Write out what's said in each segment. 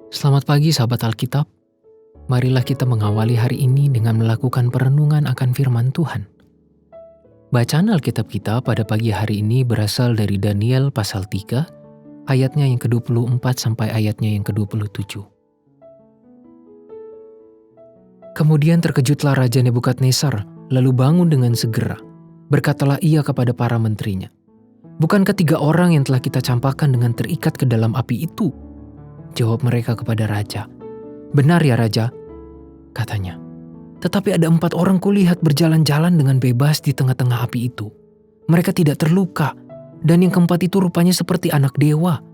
Selamat pagi sahabat Alkitab. Marilah kita mengawali hari ini dengan melakukan perenungan akan firman Tuhan. Bacaan Alkitab kita pada pagi hari ini berasal dari Daniel pasal 3, ayatnya yang ke-24 sampai ayatnya yang ke-27. Kemudian terkejutlah Raja Nebukadnezar, lalu bangun dengan segera. Berkatalah ia kepada para menterinya, "Bukankah 3 orang yang telah kita campakkan dengan terikat ke dalam api itu?" Jawab mereka kepada raja, "Benar ya Raja," katanya. "Tetapi ada 4 orang kulihat berjalan-jalan dengan bebas di tengah-tengah api itu. Mereka tidak terluka, dan yang keempat itu rupanya seperti anak dewa."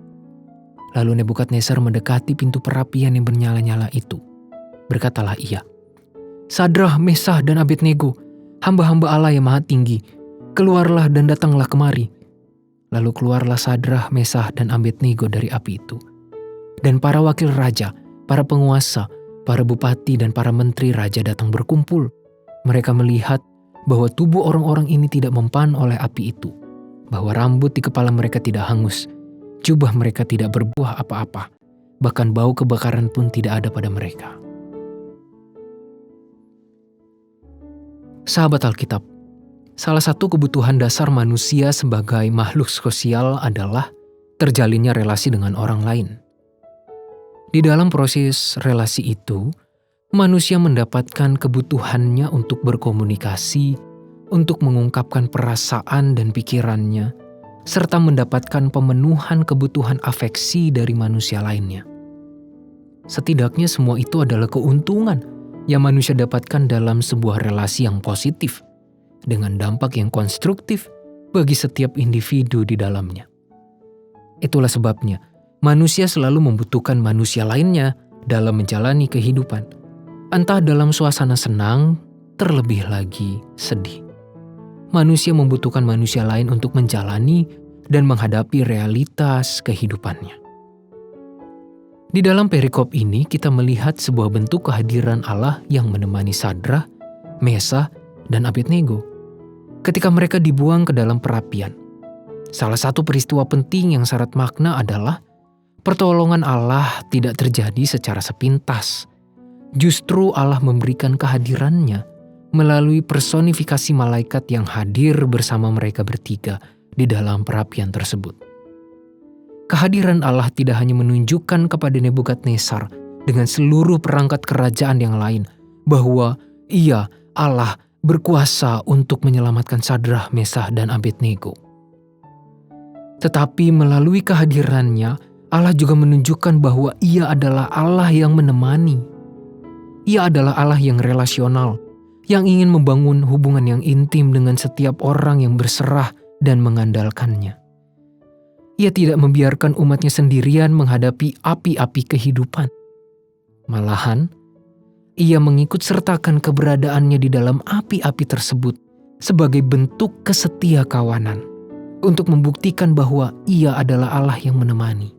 Lalu Nebukadnezar mendekati pintu perapian yang bernyala-nyala itu. Berkatalah ia, "Sadrah, Mesah, dan Abednego, hamba-hamba Allah yang maha tinggi, keluarlah dan datanglah kemari." Lalu keluarlah Sadrah, Mesah, dan Abednego dari api itu. Dan para wakil raja, para penguasa, para bupati, dan para menteri raja datang berkumpul. Mereka melihat bahwa tubuh orang-orang ini tidak mempan oleh api itu, bahwa rambut di kepala mereka tidak hangus, jubah mereka tidak berbuah apa-apa, bahkan bau kebakaran pun tidak ada pada mereka. Sahabat Alkitab, salah satu kebutuhan dasar manusia sebagai makhluk sosial adalah terjalinnya relasi dengan orang lain. Di dalam proses relasi itu, manusia mendapatkan kebutuhannya untuk berkomunikasi, untuk mengungkapkan perasaan dan pikirannya, serta mendapatkan pemenuhan kebutuhan afeksi dari manusia lainnya. Setidaknya semua itu adalah keuntungan yang manusia dapatkan dalam sebuah relasi yang positif, dengan dampak yang konstruktif bagi setiap individu di dalamnya. Itulah sebabnya, manusia selalu membutuhkan manusia lainnya dalam menjalani kehidupan, entah dalam suasana senang, terlebih lagi sedih. Manusia membutuhkan manusia lain untuk menjalani dan menghadapi realitas kehidupannya. Di dalam perikop ini kita melihat sebuah bentuk kehadiran Allah yang menemani Sadrah, Mesah, dan Abednego ketika mereka dibuang ke dalam perapian. Salah satu peristiwa penting yang syarat makna adalah pertolongan Allah tidak terjadi secara sepintas. Justru Allah memberikan kehadirannya melalui personifikasi malaikat yang hadir bersama mereka bertiga di dalam perapian tersebut. Kehadiran Allah tidak hanya menunjukkan kepada Nebukadnezar dengan seluruh perangkat kerajaan yang lain bahwa Ia, Allah, berkuasa untuk menyelamatkan Sadrah, Mesah, dan Abednego. Tetapi melalui kehadirannya, Allah juga menunjukkan bahwa Ia adalah Allah yang menemani. Ia adalah Allah yang relasional, yang ingin membangun hubungan yang intim dengan setiap orang yang berserah dan mengandalkannya. Ia tidak membiarkan umatnya sendirian menghadapi api-api kehidupan. Malahan, Ia mengikut sertakan keberadaannya di dalam api-api tersebut sebagai bentuk kesetiakawanan untuk membuktikan bahwa Ia adalah Allah yang menemani.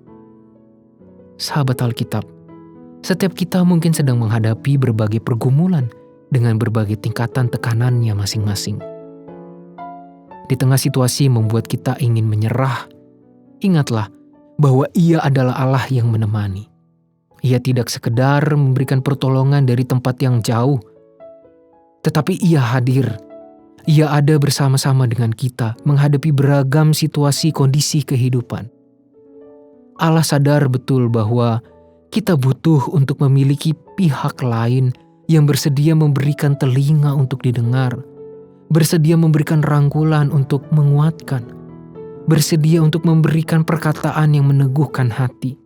Sahabat Alkitab, setiap kita mungkin sedang menghadapi berbagai pergumulan dengan berbagai tingkatan tekanannya masing-masing. Di tengah situasi membuat kita ingin menyerah, ingatlah bahwa Ia adalah Allah yang menemani. Ia tidak sekedar memberikan pertolongan dari tempat yang jauh, tetapi Ia hadir. Ia ada bersama-sama dengan kita menghadapi beragam situasi kondisi kehidupan. Allah sadar betul bahwa kita butuh untuk memiliki pihak lain yang bersedia memberikan telinga untuk didengar, bersedia memberikan rangkulan untuk menguatkan, bersedia untuk memberikan perkataan yang meneguhkan hati,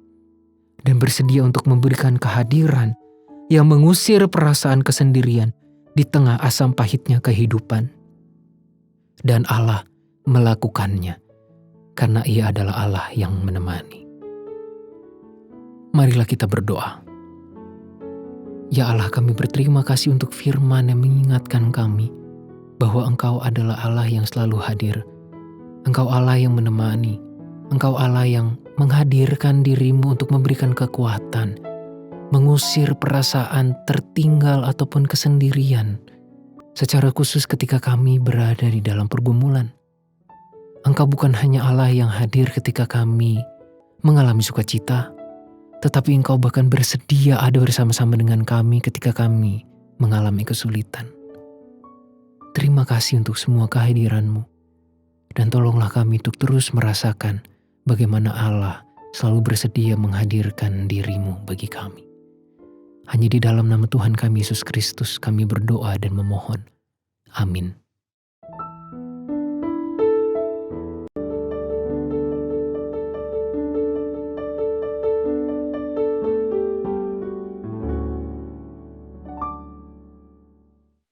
dan bersedia untuk memberikan kehadiran yang mengusir perasaan kesendirian di tengah asam pahitnya kehidupan. Dan Allah melakukannya karena Ia adalah Allah yang menemani. Marilah kita berdoa. Ya Allah, kami berterima kasih untuk firman yang mengingatkan kami bahwa Engkau adalah Allah yang selalu hadir. Engkau Allah yang menemani. Engkau Allah yang menghadirkan dirimu untuk memberikan kekuatan, mengusir perasaan tertinggal ataupun kesendirian, secara khusus ketika kami berada di dalam pergumulan. Engkau bukan hanya Allah yang hadir ketika kami mengalami sukacita, tetapi Engkau bahkan bersedia ada bersama-sama dengan kami ketika kami mengalami kesulitan. Terima kasih untuk semua kehadiran-Mu, dan tolonglah kami untuk terus merasakan bagaimana Allah selalu bersedia menghadirkan diri-Mu bagi kami. Hanya di dalam nama Tuhan kami Yesus Kristus kami berdoa dan memohon. Amin.